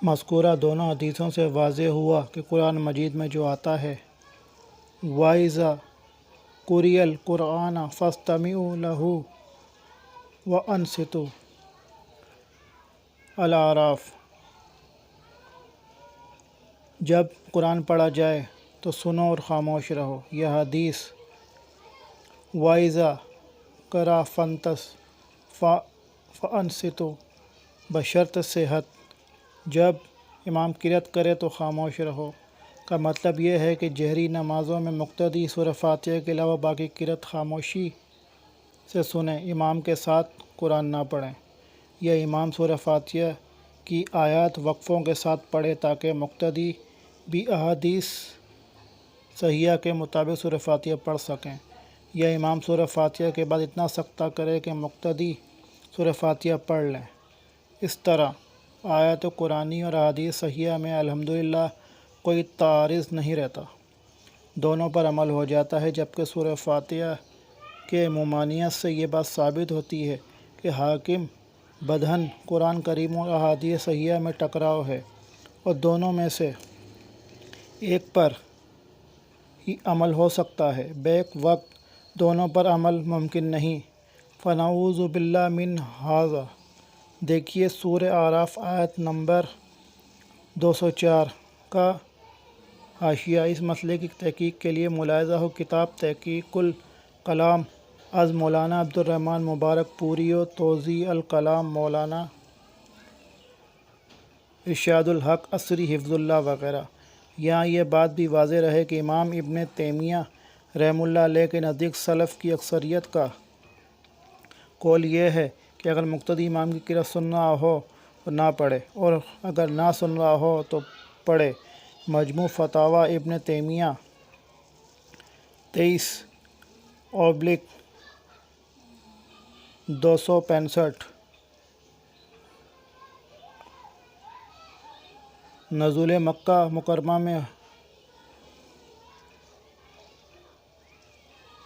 مذکورہ دونوں حدیثوں سے واضح ہوا کہ قرآن مجید میں جو آتا ہے وَإِذَا قُرِئَ الْقُرْآنُ فَاسْتَمِعُوا لَهُ وَأَنصِتُوا الاعراف، جب قرآن پڑھا جائے تو سنو اور خاموش رہو۔ یہ حدیث وَإِذَا قَرَأَ فَأَنصِتُوا بشرط صحت، جب امام قرأت کرے تو خاموش رہو کا مطلب یہ ہے کہ جہری نمازوں میں مقتدی سورہ فاتحہ کے علاوہ باقی قرأت خاموشی سے سنیں، امام کے ساتھ قرآن نہ پڑھیں، یا امام سورہ فاتحہ کی آیات وقفوں کے ساتھ پڑھے تاکہ مقتدی بھی احادیث صحیحہ کے مطابق سورہ فاتحہ پڑھ سکیں، یا امام سورہ فاتحہ کے بعد اتنا سکتہ کرے کہ مقتدی سورہ فاتحہ پڑھ لیں۔ اس طرح آیات قرآنی اور احادیث صحیحہ میں الحمدللہ کوئی تعارض نہیں رہتا، دونوں پر عمل ہو جاتا ہے، جبکہ سورہ فاتحہ کے ممانعت سے یہ بات ثابت ہوتی ہے کہ حاکم بدہن قرآن کریم اور احادیث صحیحہ میں ٹکراؤ ہے اور دونوں میں سے ایک پر ہی عمل ہو سکتا ہے، بیک وقت دونوں پر عمل ممکن نہیں۔ فَنَعُوذُ بِاللَّهِ مِنْ هَذَا، دیکھیے سورہ اعراف آیت نمبر 204 کا حاشیہ۔ اس مسئلے کی تحقیق کے لیے ملاحظہ ہو کتاب تحقیق الکلام از مولانا عبدالرحمن مبارک پوری و توضیح الکلام مولانا ارشاد الحق عصری حفظ اللہ وغیرہ۔ یہاں یہ بات بھی واضح رہے کہ امام ابن تیمیہ رحمہ اللہ علیہ کے نزدیک سلف کی اکثریت کا قول یہ ہے کہ اگر مقتدی امام کی قرأت سن رہا ہو تو نہ پڑھے، اور اگر نہ سن رہا ہو تو پڑھے۔ مجموع فتاویٰ ابن تیمیہ 23/265۔ نزول مکہ مکرمہ میں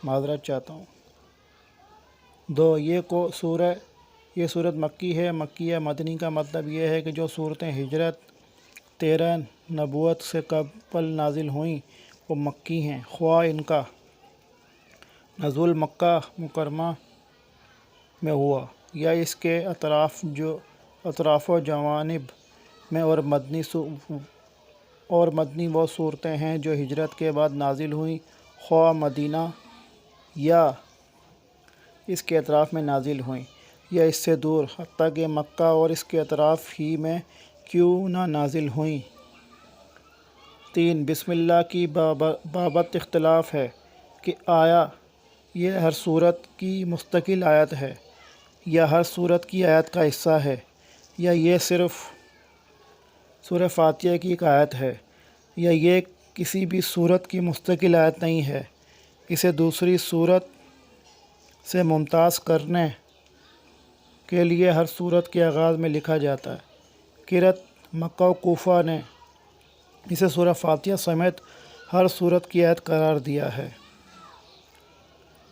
معذرت چاہتا ہوں 2 یہ صورت مکی ہے۔ مکی یا مدنی کا مطلب یہ ہے کہ جو صورتیں ہجرت 13 نبوت سے قبل نازل ہوئیں وہ مکی ہیں، خواہ ان کا نزول مکہ مکرمہ میں ہوا یا اس کے اطراف و جوانب میں، اور مدنی وہ صورتیں ہیں جو ہجرت کے بعد نازل ہوئیں، خواہ مدینہ یا اس کے اطراف میں نازل ہوئیں یا اس سے دور، حتیٰ کہ مکہ اور اس کے اطراف ہی میں کیوں نہ نازل ہوئیں۔ 3 بسم اللہ کی بابت اختلاف ہے کہ آیا یہ ہر سورت کی مستقل آیت ہے یا ہر سورت کی آیت کا حصہ ہے، یا یہ صرف سورہ فاتحہ کی ایک آیت ہے، یا یہ کسی بھی سورت کی مستقل آیت نہیں ہے، اسے دوسری سورت سے ممتاز کرنے کے لیے ہر سورت کے آغاز میں لکھا جاتا ہے۔ قرأت مکہ و کوفہ نے اسے سورہ فاتحہ سمیت ہر سورت کی آیت قرار دیا ہے،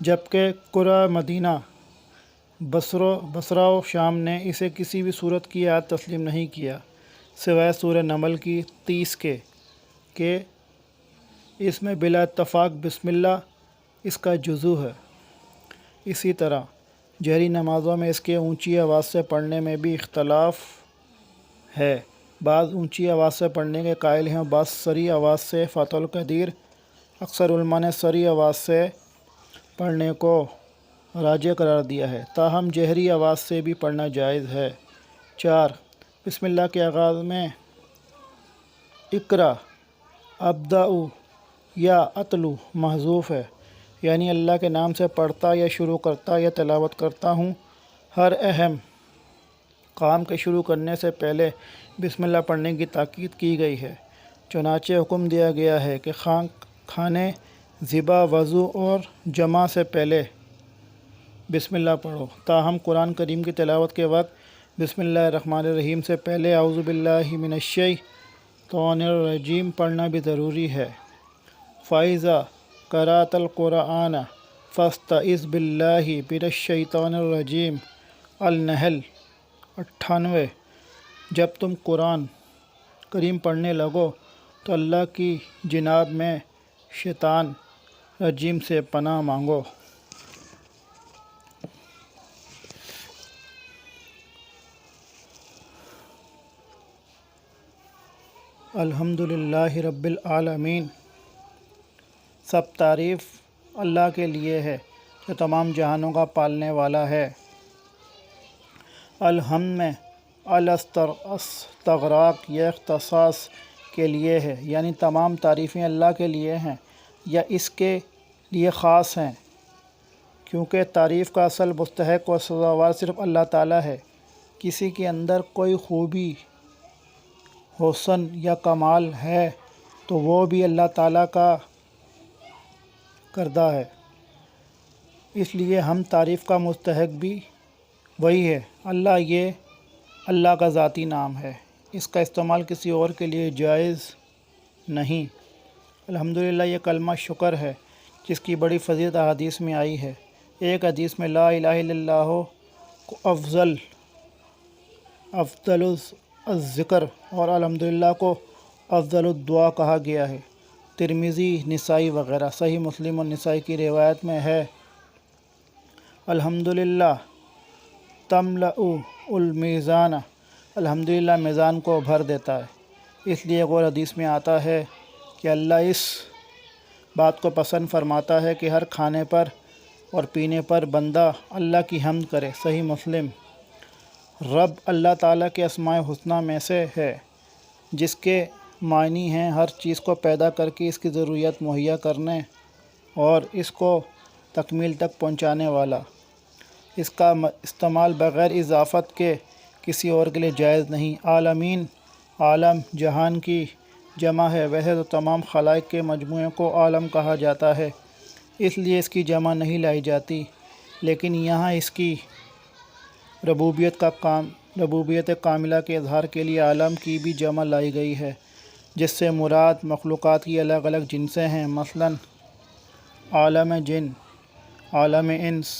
جبکہ قرأ مدینہ، بصرہ و شام نے اسے کسی بھی سورت کی آیت تسلیم نہیں کیا سوائے سورہ نمل کی 30 کے کہ اس میں بلا اتفاق بسم اللہ اس کا جزو ہے۔ اسی طرح جہری نمازوں میں اس کے اونچی آواز سے پڑھنے میں بھی اختلاف ہے، بعض اونچی آواز سے پڑھنے کے قائل ہیں اور بعض سری آواز سے۔ فتح القدیر اکثر علماء نے سری آواز سے پڑھنے کو راجح قرار دیا ہے، تاہم جہری آواز سے بھی پڑھنا جائز ہے۔ 4 بسم اللہ کے آغاز میں اقرأ، ابدأ یا اتلو محذوف ہے، یعنی اللہ کے نام سے پڑھتا یا شروع کرتا یا تلاوت کرتا ہوں۔ ہر اہم کام کے شروع کرنے سے پہلے بسم اللہ پڑھنے کی تاکید کی گئی ہے، چنانچہ حکم دیا گیا ہے کہ کھانے، ذبح، وضو اور جماع سے پہلے بسم اللہ پڑھو، تاہم قرآن کریم کی تلاوت کے وقت بسم اللہ الرحمن الرحیم سے پہلے اعوذ باللہ من الشیطان الرجیم پڑھنا بھی ضروری ہے۔ فَإِذَا قَرَأْتَ الْقُرْآنَ فَاسْتَعِذْ بِاللَّهِ مِنَ الشَّيْطَانِ الرَّجِيمِ۔ النحل 98۔ جب تم قرآن کریم پڑھنے لگو تو اللہ کی جناب میں شیطان رجیم سے پناہ مانگو۔ الحمدللہ رب العالمین، سب تعریف اللہ کے لیے ہے جو تمام جہانوں کا پالنے والا ہے۔ الحمد میں الاستغراق یہ اختصاص کے لیے ہے، یعنی تمام تعریفیں اللہ کے لیے ہیں یا اس کے لیے خاص ہیں، کیونکہ تعریف کا اصل مستحق و سزاوار صرف اللہ تعالیٰ ہے۔ کسی کے اندر کوئی خوبی، حسن یا کمال ہے تو وہ بھی اللہ تعالیٰ کا کردہ ہے، اس لیے ہم تعریف کا مستحق بھی وہی ہے۔ اللہ یہ اللہ کا ذاتی نام ہے، اس کا استعمال کسی اور کے لیے جائز نہیں۔ الحمدللہ یہ کلمہ شکر ہے جس کی بڑی فضیلت احادیث میں آئی ہے۔ ایک حدیث میں لا الہ الا اللہ کو افضل الذکر اور الحمدللہ کو افضل الدعا کہا گیا ہے۔ ترمذی، نسائی وغیرہ۔ صحیح مسلم اور نسائی کی روایت میں ہے الحمدللہ تملأ المیزان، الحمدللہ میزان کو بھر دیتا ہے۔ اس لیے غور حدیث میں آتا ہے کہ اللہ اس بات کو پسند فرماتا ہے کہ ہر کھانے پر اور پینے پر بندہ اللہ کی حمد کرے۔ صحیح مسلم۔ رب اللہ تعالیٰ کے اسماء الحسنی میں سے ہے، جس کے معنی ہیں ہر چیز کو پیدا کر کے اس کی ضروریات مہیا کرنے اور اس کو تکمیل تک پہنچانے والا۔ اس کا استعمال بغیر اضافت کے کسی اور کے لیے جائز نہیں۔ عالمین، عالم جہان کی جمع ہے، ویسے تو تمام خلائق کے مجموعے کو عالم کہا جاتا ہے، اس لیے اس کی جمع نہیں لائی جاتی، لیکن یہاں اس کی ربوبیت کاملہ کے اظہار کے لیے عالم کی بھی جمع لائی گئی ہے، جس سے مراد مخلوقات کی الگ الگ جنسیں ہیں، مثلا عالم جن، عالم انس،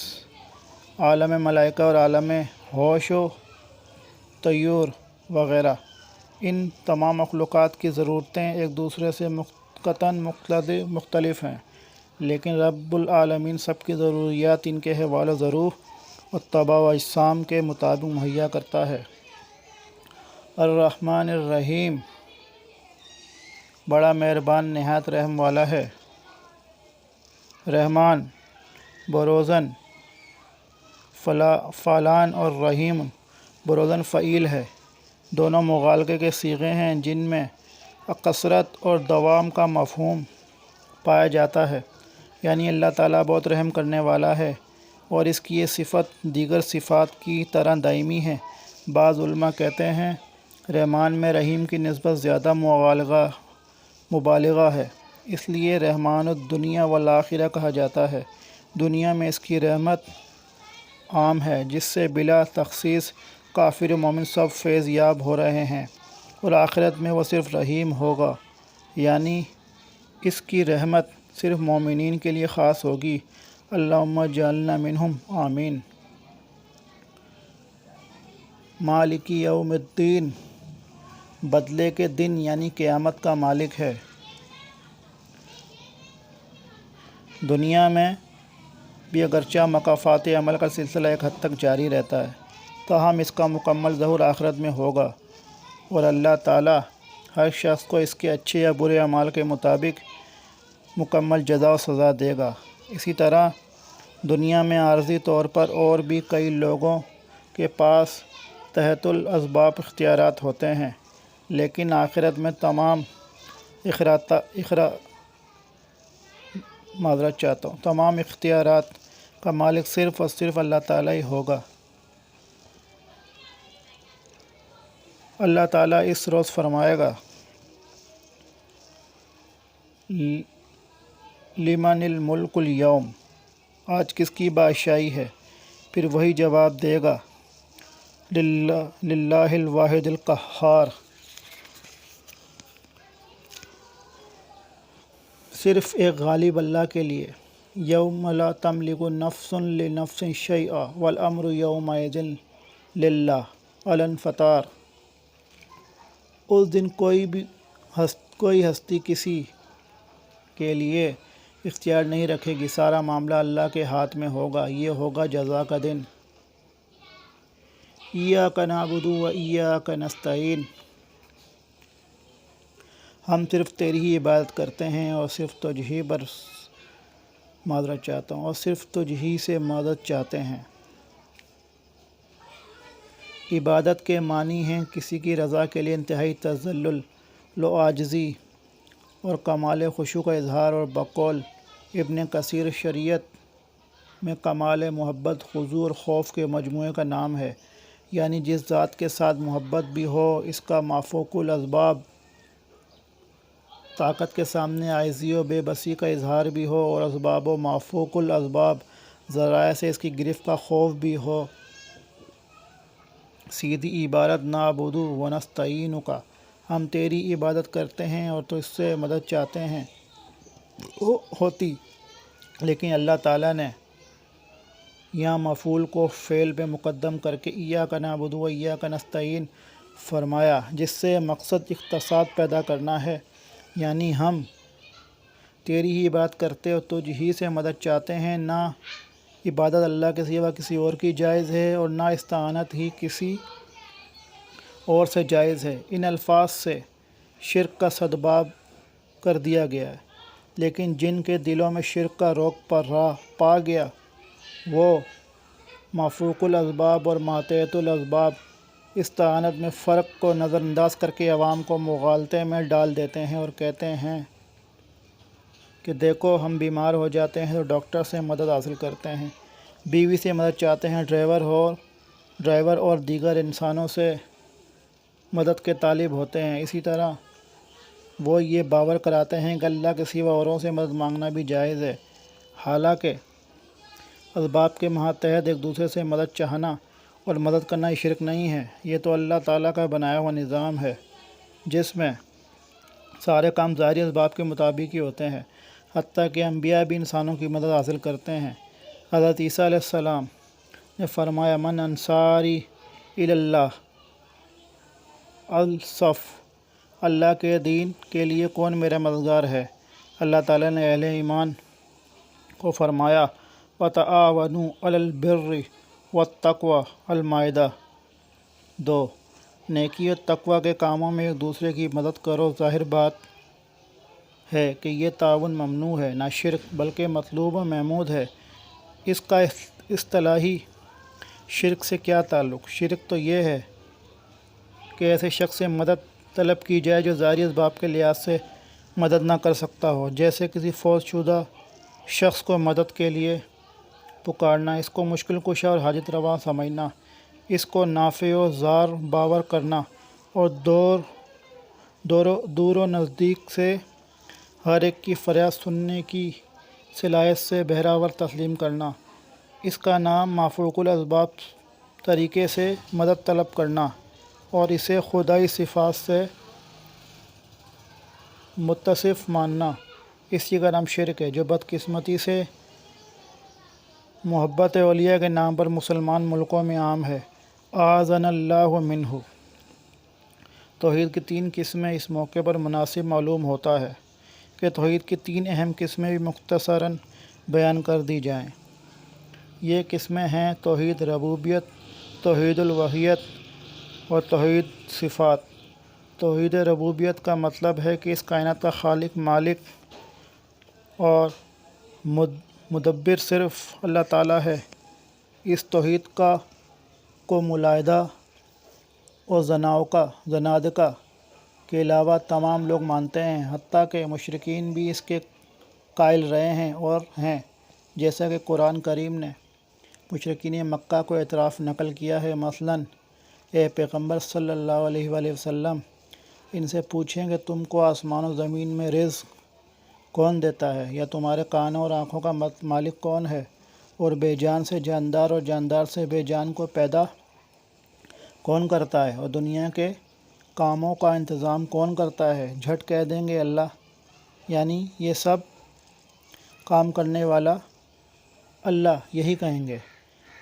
عالم ملائکہ اور عالم ہوش و طیور وغیرہ۔ ان تمام مخلوقات کی ضرورتیں ایک دوسرے سے قطعاً مختلف ہیں، لیکن رب العالمین سب کی ضروریات ان کے حوالہ ضرور اور طبع و اجسام کے مطابق مہیا کرتا ہے۔ الرحمن الرحیم، بڑا مہربان نہایت رحم والا ہے۔ رحمان بروزن فعلان اور رحیم بروزن فعیل ہے، دونوں مغالطے کے صیغے ہیں جن میں کثرت اور دوام کا مفہوم پایا جاتا ہے، یعنی اللہ تعالیٰ بہت رحم کرنے والا ہے اور اس کی یہ صفت دیگر صفات کی طرح دائمی ہے۔ بعض علماء کہتے ہیں رحمان میں رحیم کی نسبت زیادہ مبالغہ ہے، اس لیے رحمان الدنیا والآخرہ کہا جاتا ہے۔ دنیا میں اس کی رحمت عام ہے جس سے بلا تخصیص کافر و مومن سب فیض یاب ہو رہے ہیں، اور آخرت میں وہ صرف رحیم ہوگا، یعنی اس کی رحمت صرف مومنین کے لیے خاص ہوگی۔ اللہم اجعلنا منہم، آمین۔ مالک یوم الدین، بدلے کے دن یعنی قیامت کا مالک ہے۔ دنیا میں بھی اگرچہ مکافات عمل کا سلسلہ ایک حد تک جاری رہتا ہے، تاہم اس کا مکمل ظہور آخرت میں ہوگا اور اللہ تعالیٰ ہر شخص کو اس کے اچھے یا برے اعمال کے مطابق مکمل جزا و سزا دے گا۔ اسی طرح دنیا میں عارضی طور پر اور بھی کئی لوگوں کے پاس تحت الاسباب اختیارات ہوتے ہیں، لیکن آخرت میں تمام اختیارات کا مالک صرف اور صرف اللہ تعالیٰ ہی ہوگا۔ اللہ تعالیٰ اس روز فرمائے گا لمن الملک اليوم، آج کس کی بادشاہی ہے؟ پھر وہی جواب دے گا للہ الواحد القہار، صرف ایک غالب اللہ کے لیے۔ یوم لا تملک نفس لنفس شیئا والامر یومئذ للہ، الانفطار۔ اس دن کوئی ہستی کسی کے لیے اختیار نہیں رکھے گی، سارا معاملہ اللہ کے ہاتھ میں ہوگا، یہ ہوگا جزا کا دن۔ ایاک نعبد و ایاک نستعین، ہم صرف تیری ہی عبادت کرتے ہیں اور صرف تجھ ہی پر معذرت چاہتا ہوں اور صرف تجھ ہی سے مدد چاہتے ہیں۔ عبادت کے معنی ہیں کسی کی رضا کے لیے انتہائی تذلل و عاجزی اور کمال خشوع کا اظہار، اور بقول ابن کثیر شریعت میں کمال محبت، خضوع اور خوف کے مجموعے کا نام ہے، یعنی جس ذات کے ساتھ محبت بھی ہو، اس کا مافوق الاسباب طاقت کے سامنے عاجزی و بے بسی کا اظہار بھی ہو، اور اسباب و مافوق الاسباب ذرائع سے اس کی گرفت کا خوف بھی ہو۔ سیدھی عبارت نعبد و نستعین کا، ہم تیری عبادت کرتے ہیں اور تو اس سے مدد چاہتے ہیں ہوتی، لیکن اللہ تعالیٰ نے یہاں مفعول کو فعل پہ مقدم کر کے ایاک نعبد و ایاک نستعین فرمایا، جس سے مقصد اقتصاد پیدا کرنا ہے، یعنی ہم تیری ہی عبادت کرتے اور تجھ ہی سے مدد چاہتے ہیں، نہ عبادت اللہ کے سوا کسی اور کی جائز ہے اور نہ استعانت ہی کسی اور سے جائز ہے۔ ان الفاظ سے شرک کا سدباب کر دیا گیا ہے، لیکن جن کے دلوں میں شرک کا روگ پا گیا، وہ مافوق الاسباب اور ماتحت الاسباب استعانت میں فرق کو نظر انداز کر کے عوام کو مغالطے میں ڈال دیتے ہیں اور کہتے ہیں کہ دیکھو ہم بیمار ہو جاتے ہیں تو ڈاکٹر سے مدد حاصل کرتے ہیں، بیوی سے مدد چاہتے ہیں، ڈرائیور اور دیگر انسانوں سے مدد کے طالب ہوتے ہیں۔ اسی طرح وہ یہ باور کراتے ہیں کہ اللہ کے سوا اوروں سے مدد مانگنا بھی جائز ہے، حالانکہ اسباب کے ماتحت ایک دوسرے سے مدد چاہنا اور مدد کرنا ہی شرک نہیں ہے، یہ تو اللہ تعالیٰ کا بنایا ہوا نظام ہے جس میں سارے کام ظاہری اسباب کے مطابق ہی ہوتے ہیں، حتیٰ کہ انبیاء بھی انسانوں کی مدد حاصل کرتے ہیں۔ حضرت عیسیٰ علیہ السلام نے فرمایا من انصاری الی اللہ الصف، اللہ کے دین کے لیے کون میرا مددگار ہے؟ اللہ تعالیٰ نے اہل ایمان کو فرمایا وتعاونوا علی البر والتقوی، المائدہ 2۔ نیکی اور تقوی کے کاموں میں ایک دوسرے کی مدد کرو، ظاہر بات ہے کہ یہ تعاون ممنوع ہے، نہ شرک بلکہ مطلوب و محمود ہے۔ اس کا اصطلاحی شرک سے کیا تعلق؟ شرک تو یہ ہے کہ ایسے شخص سے مدد طلب کی جائے جو ظاہری اسباب کے لحاظ سے مدد نہ کر سکتا ہو، جیسے کسی فوت شدہ شخص کو مدد کے لیے پکارنا، اس کو مشکل کشا اور حاجت روا سمجھنا، اس کو نافع و ضار باور کرنا، اور دور و نزدیک سے ہر ایک کی فریاد سننے کی صلاحیت سے بہرہ ور تسلیم کرنا، اس کا نام مافوق الاسباب طریقے سے مدد طلب کرنا اور اسے خدائی صفات سے متصف ماننا، اسی کا نام شرک ہے، جو بدقسمتی سے محبت اولیاء کے نام پر مسلمان ملکوں میں عام ہے، اعاذنا اللہ منہ۔ توحید کی 3 قسمیں اس موقع پر مناسب معلوم ہوتا ہے کہ توحید کی 3 اہم قسمیں بھی مختصراً بیان کر دی جائیں۔ یہ قسمیں ہیں توحید ربوبیت، توحید الوہیت اور توحید صفات۔ توحید ربوبیت کا مطلب ہے کہ اس کائنات کا خالق، مالک اور مدبر صرف اللہ تعالیٰ ہے۔ اس توحید کو ملائدہ اور زنادقہ کے علاوہ تمام لوگ مانتے ہیں، حتیٰ کہ مشرکین بھی اس کے قائل رہے ہیں اور ہیں، جیسا کہ قرآن کریم نے مشرکین مکہ کو اعتراف نقل کیا ہے۔ مثلاً اے پیغمبر صلی اللہ علیہ وآلہ وسلم، ان سے پوچھیں کہ تم کو آسمان و زمین میں رزق کون دیتا ہے، یا تمہارے کانوں اور آنکھوں کا مالک کون ہے، اور بے جان سے جاندار اور جاندار سے بے جان کو پیدا کون کرتا ہے، اور دنیا کے کاموں کا انتظام کون کرتا ہے؟ جھٹ کہہ دیں گے اللہ، یعنی یہ سب کام کرنے والا اللہ۔ یہی کہیں گے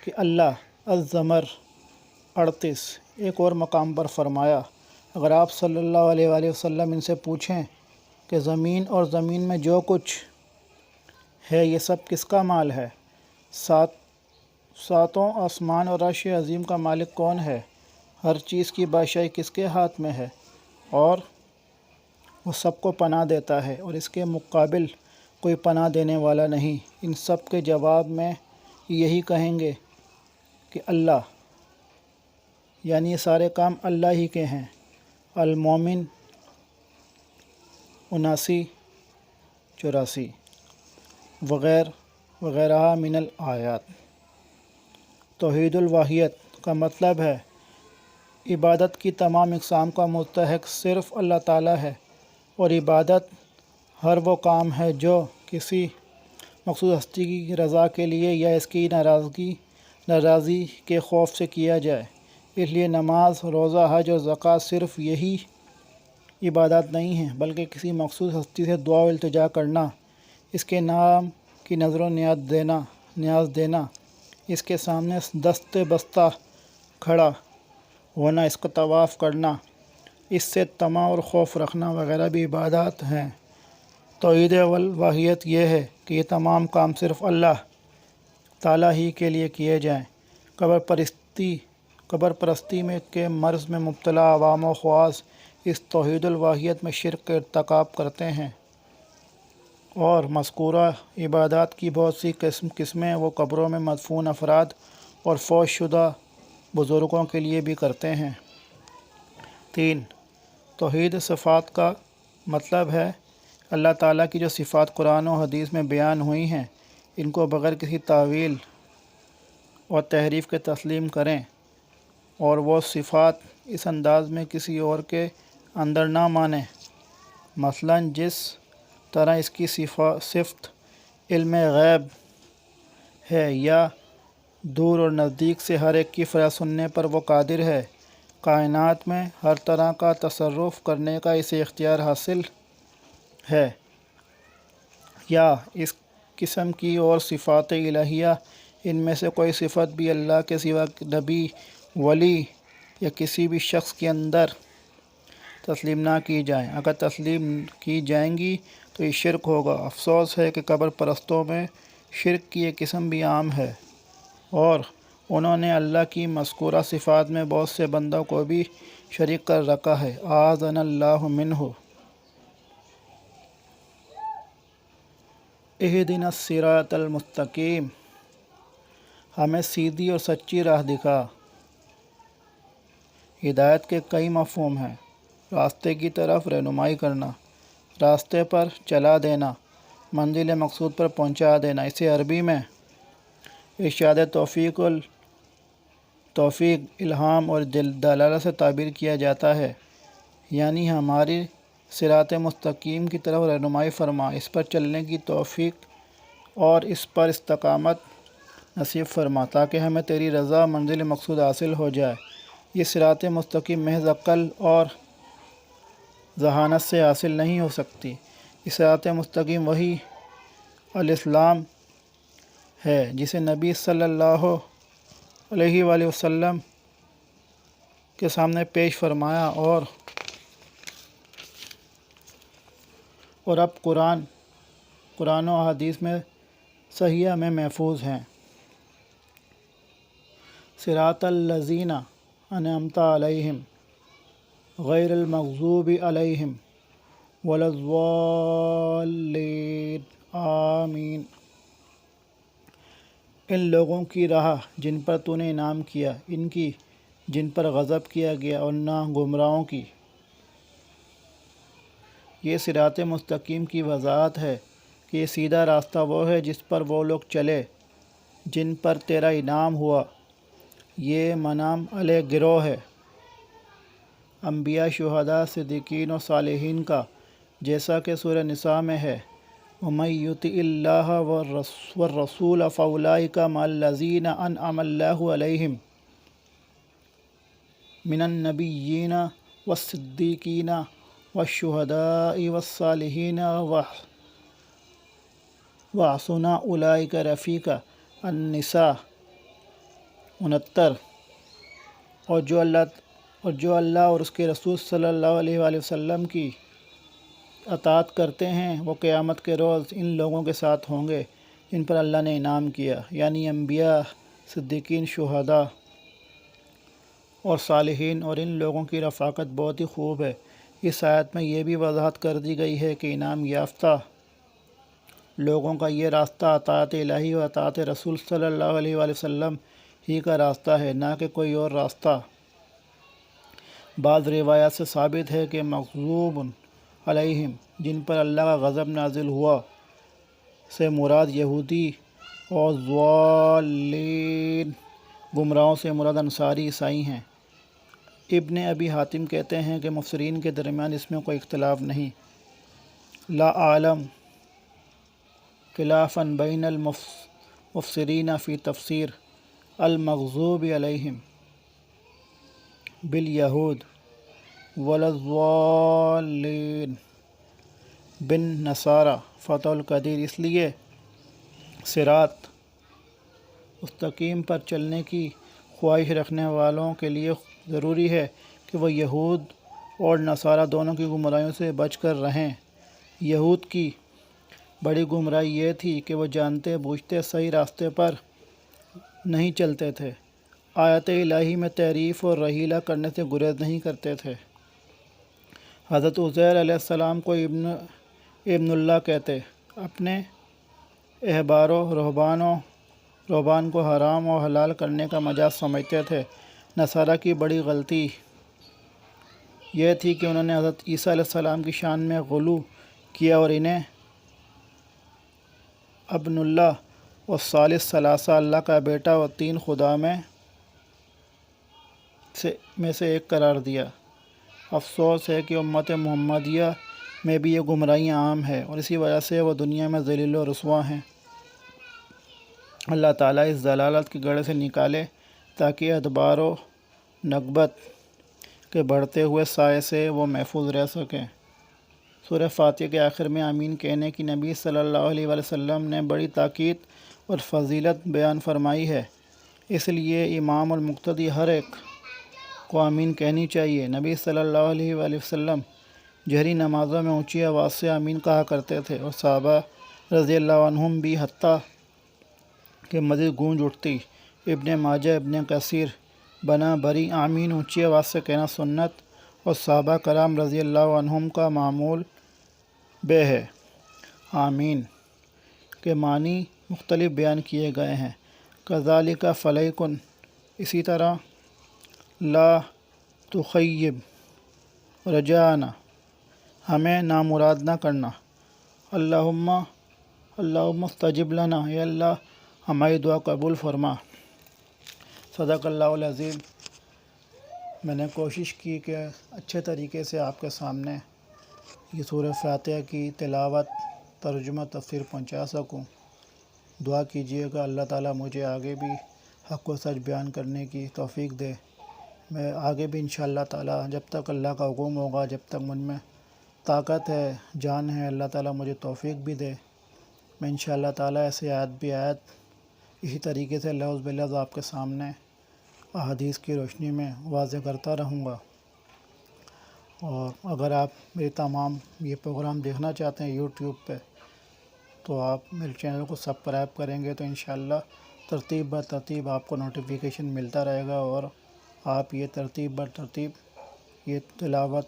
کہ اللہ الزمر 38 ایک اور مقام پر فرمایا اگر آپ صلی اللہ علیہ وآلہ وسلم ان سے پوچھیں کہ زمین اور زمین میں جو کچھ ہے یہ سب کس کا مال ہے؟ ساتوں آسمان اور عرش عظیم کا مالک کون ہے؟ ہر چیز کی بادشاہی کس کے ہاتھ میں ہے؟ اور وہ سب کو پناہ دیتا ہے اور اس کے مقابل کوئی پناہ دینے والا نہیں۔ ان سب کے جواب میں یہی کہیں گے کہ اللہ، یعنی یہ سارے کام اللہ ہی کے ہیں۔ المومن 79-84 وغیرہ من الآیات۔ توحید الواحیت کا مطلب ہے عبادت کی تمام اقسام کا مستحق صرف اللہ تعالیٰ ہے، اور عبادت ہر وہ کام ہے جو کسی مخصوص ہستی کی رضا کے لیے یا اس کی ناراضی کے خوف سے کیا جائے۔ اس لیے نماز، روزہ، حج اور زکوٰۃ صرف یہی عبادات نہیں ہیں، بلکہ کسی مخصوص ہستی سے دعا و التجا کرنا، اس کے نام کی نظر و نیاز دینا، اس کے سامنے دست بستہ کھڑا ہونا، اس کا طواف کرنا، اس سے طمع اور خوف رکھنا وغیرہ بھی عبادات ہیں۔ توحید الواحیت یہ ہے کہ یہ تمام کام صرف اللہ تعالیٰ ہی کے لیے کیے جائیں۔ قبر پرستی کے مرض میں مبتلا عوام و خواص اس توحید الواحیت میں شرک کا ارتکاب کرتے ہیں، اور مذکورہ عبادات کی بہت سی قسمیں وہ قبروں میں مدفون افراد اور فوت شدہ بزرگوں کے لیے بھی کرتے ہیں۔ 3. توحید صفات کا مطلب ہے اللہ تعالیٰ کی جو صفات قرآن و حدیث میں بیان ہوئی ہیں ان کو بغیر کسی تعویل اور تحریف کے تسلیم کریں، اور وہ صفات اس انداز میں کسی اور کے اندر نہ مانیں۔ مثلاً جس طرح اس کی صفت علم غیب ہے یا دور اور نزدیک سے ہر ایک کی فریاد سننے پر وہ قادر ہے، کائنات میں ہر طرح کا تصرف کرنے کا اسے اختیار حاصل ہے، یا اس قسم کی اور صفات الہیہ ان میں سے کوئی صفت بھی اللہ کے سوا نبی، ولی یا کسی بھی شخص کے اندر تسلیم نہ کی جائیں۔ اگر تسلیم کی جائیں گی تو یہ شرک ہوگا۔ افسوس ہے کہ قبر پرستوں میں شرک کی یہ قسم بھی عام ہے، اور انہوں نے اللہ کی مذکورہ صفات میں بہت سے بندوں کو بھی شریک کر رکھا ہے، اعاذنا اللہ منہ۔ اہدنا الصراط المستقیم، ہمیں سیدھی اور سچی راہ دکھا۔ ہدایت کے کئی مفہوم ہیں: راستے کی طرف رہنمائی کرنا، راستے پر چلا دینا، منزل مقصود پر پہنچا دینا۔ اسے عربی میں ارشاد توفیق، الہام اور دلالت سے تعبیر کیا جاتا ہے، یعنی ہماری صراط مستقیم کی طرف رہنمائی فرما، اس پر چلنے کی توفیق اور اس پر استقامت نصیب فرما، تاکہ ہمیں تیری رضا منزل مقصود حاصل ہو جائے۔ یہ صراط مستقیم محض عقل اور ذہانت سے حاصل نہیں ہو سکتی۔ یہ صراط مستقیم وحی الاسلام ہے جسے نبی صلی اللہ علیہ وآلہ وسلم کے سامنے پیش فرمایا، اور اب قرآن و حدیث میں صحیحہ میں محفوظ ہیں۔ صراط الذین انعمت علیہم غیر المغضوب علیہم ولا الضالین آمین۔ ان لوگوں کی راہ جن پر تو نے انعام کیا، ان کی جن پر غضب کیا گیا، اور نہ گمراہوں کی۔ یہ صراط مستقیم کی وضاحت ہے کہ یہ سیدھا راستہ وہ ہے جس پر وہ لوگ چلے جن پر تیرا انعام ہوا۔ یہ منعم علیہ گروہ ہے انبیاء، شہداء، صدیقین اور صالحین کا، جیسا کہ سورہ نساء میں ہے: وَمَن يُطِعِ اللَّهَ وَالرَّسُولَ فَأُولَٰئِكَ مَعَ الَّذِينَ أَنْعَمَ اللَّهُ عَلَيْهِم مِّنَ النَّبِيِّينَ وَالصِّدِّيقِينَ وَالشُّهَدَاءِ وَالصَّالِحِينَ وَحَسُنَ أُولَٰئِكَ رفیقا۔ النساء 69۔ اور جو اللہ اور جو اللہ اور اس کے رسول صلی اللہ علیہ وآلہ وسلم کی اطاعت کرتے ہیں وہ قیامت کے روز ان لوگوں کے ساتھ ہوں گے جن پر اللہ نے انعام کیا، یعنی انبیاء، صدیقین، شہداء اور صالحین، اور ان لوگوں کی رفاقت بہت ہی خوب ہے۔ اس آیت میں یہ بھی وضاحت کر دی گئی ہے کہ انعام یافتہ لوگوں کا یہ راستہ اطاعت الہی و اطاعت رسول صلی اللہ علیہ وآلہ وسلم ہی کا راستہ ہے، نہ کہ کوئی اور راستہ۔ بعض روایات سے ثابت ہے کہ مغضوب علیہم، جن پر اللہ کا غضب نازل ہوا، سے مراد یہودی، اور ضالین، گمراہوں سے مراد انصاری عیسائی ہیں۔ ابن ابی حاتم کہتے ہیں کہ مفسرین کے درمیان اس میں کوئی اختلاف نہیں، لا اعلم خلافا بین المفسرین فی تفسیر المغضوب علیہم بالیہود ولا الضالین بالنصارى فتح القدیر۔ اس لیے صراط مستقیم پر چلنے کی خواہش رکھنے والوں کے لیے ضروری ہے کہ وہ یہود اور نصارہ دونوں کی گمراہیوں سے بچ کر رہیں۔ یہود کی بڑی گمراہی یہ تھی کہ وہ جانتے بوجھتے صحیح راستے پر نہیں چلتے تھے، آیت الہی میں تحریف اور رحیلہ کرنے سے گریز نہیں کرتے تھے۔ حضرت عزیر علیہ السلام کو ابن اللہ کہتے، اپنے احبار و رہبان کو حرام و حلال کرنے کا مجاز سمجھتے تھے۔ نصارہ کی بڑی غلطی یہ تھی کہ انہوں نے حضرت عیسیٰ علیہ السلام کی شان میں غلو کیا اور انہیں ابن اللہ اور ثالث ثلاثہ، اللہ کا بیٹا اور تین خدا میں سے ایک قرار دیا۔ افسوس ہے کہ امت محمدیہ میں بھی یہ گمراہیاں عام ہے اور اسی وجہ سے وہ دنیا میں ذلیل و رسوا ہیں۔ اللہ تعالیٰ اس ضلالت کے گڑھے سے نکالے تاکہ ادبار و نکبت کے بڑھتے ہوئے سائے سے وہ محفوظ رہ سکیں۔ سورہ فاتحہ کے آخر میں آمین کہنے کی نبی صلی اللہ علیہ وآلہ وسلم نے بڑی تاکید اور فضیلت بیان فرمائی ہے، اس لیے امام المقتدی ہر ایک کو آمین کہنی چاہیے۔ نبی صلی اللہ علیہ وآلہ وسلم جہری نمازوں میں اونچی آواز سے آمین کہا کرتے تھے اور صحابہ رضی اللہ عنہم بھی، حتیٰ کہ مزید گونج اٹھتی۔ ابن ماجہ، ابن کثیر بنا بری آمین اونچی آواز سے کہنا سنت اور صحابہ کرام رضی اللہ عنہم کا معمول بے ہے۔ آمین کے معنی مختلف بیان کیے گئے ہیں، کذالک فلیکن، اسی طرح لا تخیب رجانا، ہمیں نامراد نہ کرنا، اللہم استجب لنا، اے اللہ ہماری دعا قبول فرما۔ صدق اللہ العظیم۔ میں نے کوشش کی کہ اچھے طریقے سے آپ کے سامنے یہ سورہ فاتحہ کی تلاوت، ترجمہ، تفسیر پہنچا سکوں۔ دعا کیجیے گا اللہ تعالیٰ مجھے آگے بھی حق و سچ بیان کرنے کی توفیق دے۔ میں آگے بھی انشاءاللہ تعالیٰ جب تک اللہ کا حکم ہوگا، جب تک مجھ میں طاقت ہے، جان ہے، اللہ تعالیٰ مجھے توفیق بھی دے، میں انشاءاللہ تعالیٰ ایسے آیت اسی طریقے سے لفظ بلفظ آپ کے سامنے احادیث کی روشنی میں واضح کرتا رہوں گا۔ اور اگر آپ میری تمام یہ پروگرام دیکھنا چاہتے ہیں یوٹیوب پہ، تو آپ میرے چینل کو سبسکرائب کریں گے تو انشاءاللہ ترتیب بر ترتیب آپ کو نوٹیفیکیشن ملتا رہے گا اور آپ یہ ترتیب بر ترتیب یہ تلاوت،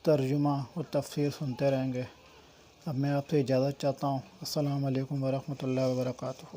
ترجمہ اور تفسیر سنتے رہیں گے۔ اب میں آپ سے اجازت چاہتا ہوں۔ السلام علیکم ورحمۃ اللہ وبرکاتہ۔